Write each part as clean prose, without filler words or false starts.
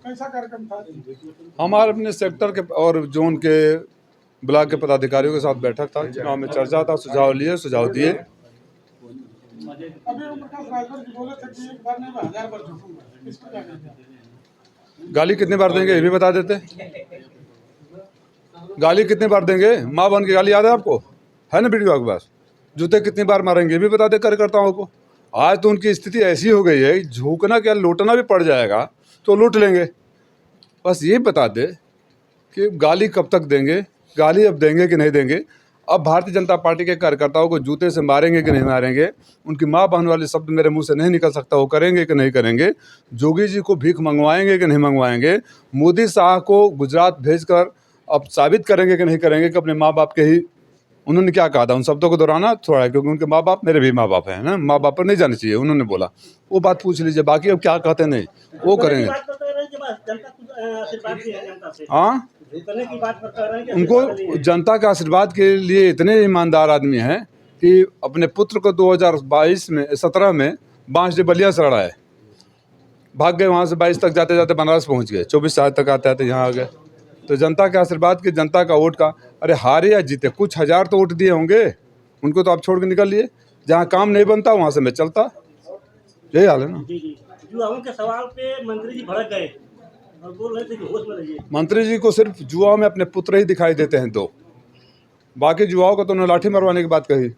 कैसा कार्यक्रम था? हमारे अपने सेक्टर के और जोन के ब्लॉक के पदाधिकारियों के साथ बैठक था, चुनाव में चर्चा था, सुझाव लिए, सुझाव दिए। अभी ओम प्रकाश राजभर जी बोले थे कि एक बार नहीं मैं 1000 बार झूठूंगा, इसको क्या कहते हैं? गाली कितनी बार देंगे ये भी बता देते। गाली कितनी बार देंगे? माँ बहन की गाली याद है आपको? है ना वीडियो आपके पास? जूते कितनी बार मारेंगे ये भी बता दे कार्यकर्ताओं को। आज तो उनकी स्थिति ऐसी हो गई है, झूकना क्या लौटना भी पड़ जाएगा तो लूट लेंगे। बस ये बता दे कि गाली कब तक देंगे, गाली अब देंगे कि नहीं देंगे। अब भारतीय जनता पार्टी के कार्यकर्ताओं को जूते से मारेंगे कि नहीं मारेंगे, उनकी माँ बहन वाले शब्द मेरे मुंह से नहीं निकल सकता, वो करेंगे कि नहीं करेंगे। जोगी जी को भीख मंगवाएंगे कि नहीं मंगवाएंगे। मोदी शाह को गुजरात भेजकर अब साबित करेंगे कि नहीं करेंगे कि अपने माँ बाप के ही, उन्होंने क्या कहा था, उन शब्दों को दोहराना थोड़ा है क्योंकि उनके माँ बाप मेरे भी माँ बाप हैं ना, माँ बाप पर नहीं जानी चाहिए, उन्होंने बोला वो बात पूछ लीजिए। बाकी अब क्या कहते नहीं वो करेंगे। हाँ, उनको जनता का आशीर्वाद के लिए इतने ईमानदार आदमी हैं कि अपने पुत्र को 2017 में बांस से बलिया से लड़ाए, भाग गए वहाँ से, 22 तक जाते जाते बनारस पहुँच गए, 24 साल तक आते आते यहाँ आ गए। तो जनता के आशीर्वाद की, जनता का वोट का, अरे हारे या जीते कुछ हजार तो वोट दिए होंगे, उनको तो आप छोड़ के निकल लिए। जहाँ काम नहीं बनता वहाँ से मैं चलता, यही हाल है ना। युवाओं के सवाल पे मंत्री जी भड़क गए और बोल रहे थे कि होश में रहिए। मंत्री जी को सिर्फ जुआ में अपने पुत्र ही दिखाई देते हैं दो, बाकी जुआओं को तो उन्होंने लाठी मरवाने की बात कही,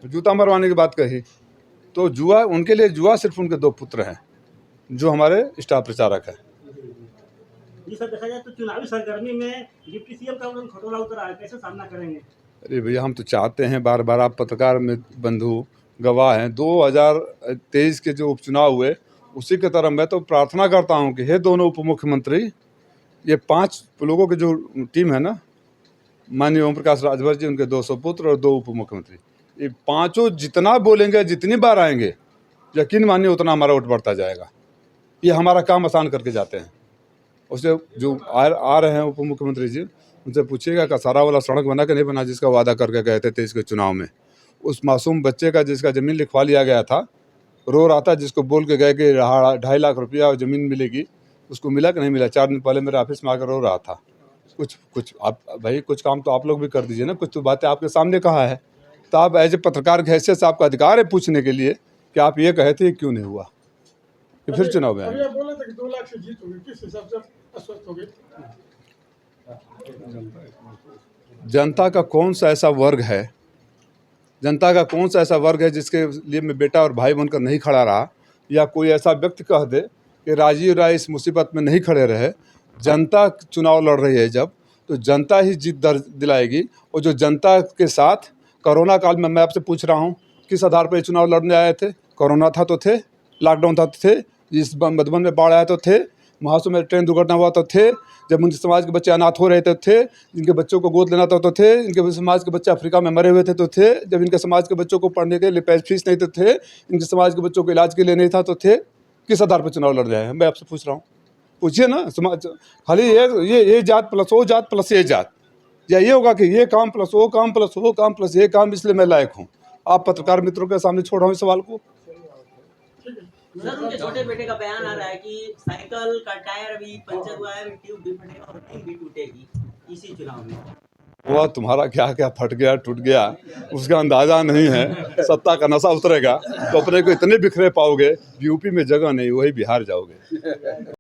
जूता मरवाने की बात कही। तो जुआ उनके लिए, जुआ सिर्फ उनके दो पुत्र हैं जो हमारे स्टार प्रचारक हैं। जी सर, देखा जाए तो चुनावी सरगर्मी में डिप्टी सीएम का खटोला उतरा है, कैसे सामना करेंगे? अरे भैया, हम तो चाहते हैं, बार बार आप पत्रकार में बंधु गवाह हैं, 2023 के जो उपचुनाव हुए उसी के तरह मैं तो प्रार्थना करता हूं कि हे दोनों उप मुख्यमंत्री, ये 5 लोगों की जो टीम है ना, माननीय ओम प्रकाश राजभर जी, उनके 200 पुत्र और 2 उप मुख्यमंत्री, ये पाँचों जितना बोलेंगे, जितनी बार आएंगे, यकीन मानिए उतना हमारा वोट बढ़ता जाएगा। ये हमारा काम आसान करके जाते हैं। उससे जो आ रहे हैं उप मुख्यमंत्री जी, उनसे पूछिएगा कसारा वाला सड़क बना कि नहीं बना जिसका वादा करके गए थे 23 के चुनाव में। उस मासूम बच्चे का जिसका ज़मीन लिखवा लिया गया था, रो रहा था, जिसको बोल के गए कि 2.5 लाख रुपया ज़मीन मिलेगी, उसको मिला कि नहीं मिला? 4 दिन पहले मेरे ऑफिस में आकर रो रहा था। कुछ आप भाई, कुछ काम तो आप लोग भी कर दीजिए ना, कुछ तो बातें आपके सामने कहा है। तो आप एज ए पत्रकार के हैसियत से आपका अधिकार है पूछने के लिए कि आप ये कहे थे क्यों नहीं हुआ, कि फिर चुनाव में आए। बोले थे कि 2 लाख से जीत होगी, किस हिसाब से अस्वस्थ हो गए? जनता का कौन सा ऐसा वर्ग है, जनता का कौन सा ऐसा वर्ग है जिसके लिए मैं बेटा और भाई बनकर नहीं खड़ा रहा, या कोई ऐसा व्यक्ति कह दे कि राजीव राय इस मुसीबत में नहीं खड़े रहे। जनता चुनाव लड़ रही है जब, तो जनता ही जीत दिलाएगी। और जो जनता के साथ कोरोना काल में, मैं आपसे पूछ रहा हूँ, किस आधार पर चुनाव लड़ने आए थे? कोरोना था तो थे, लॉकडाउन था तो थे, इस मधुबन में बाढ़ आया तो थे, महासू में ट्रेन दुर्घटना हुआ तो थे, जब उनके समाज के बच्चे अनाथ हो रहे थे, जिनके बच्चों को गोद लेना था तो थे, इनके समाज के बच्चे अफ्रीका में मरे हुए थे तो थे, जब इनके समाज के बच्चों को पढ़ने के लिए फीस नहीं तो थे, इनके समाज के बच्चों को इलाज के लिए नहीं था तो थे। किस आधार पर चुनाव लड़ रहे हैं? मैं आपसे पूछ रहा हूँ, पूछिए ना। समाज खाली ये जात प्लस वो जात प्लस ये जात, या ये होगा कि ये काम प्लस वो काम प्लस वो काम प्लस ये काम, इसलिए मैं लायक हूँ? आप पत्रकार मित्रों के सामने छोड़ रहा हूँ इस सवाल को। सर, उनके छोटे बेटे का बयान आ रहा है कि साइकिल का टायर अभी पंचर हुआ है, ट्यूब भी फटेगा और रिंग भी टूटेगी इसी चुनाव में। वह तुम्हारा क्या क्या फट गया टूट गया उसका अंदाजा नहीं है। सत्ता का नशा उतरेगा तो अपने को इतने बिखरे पाओगे, यूपी में जगह नहीं, वही बिहार जाओगे।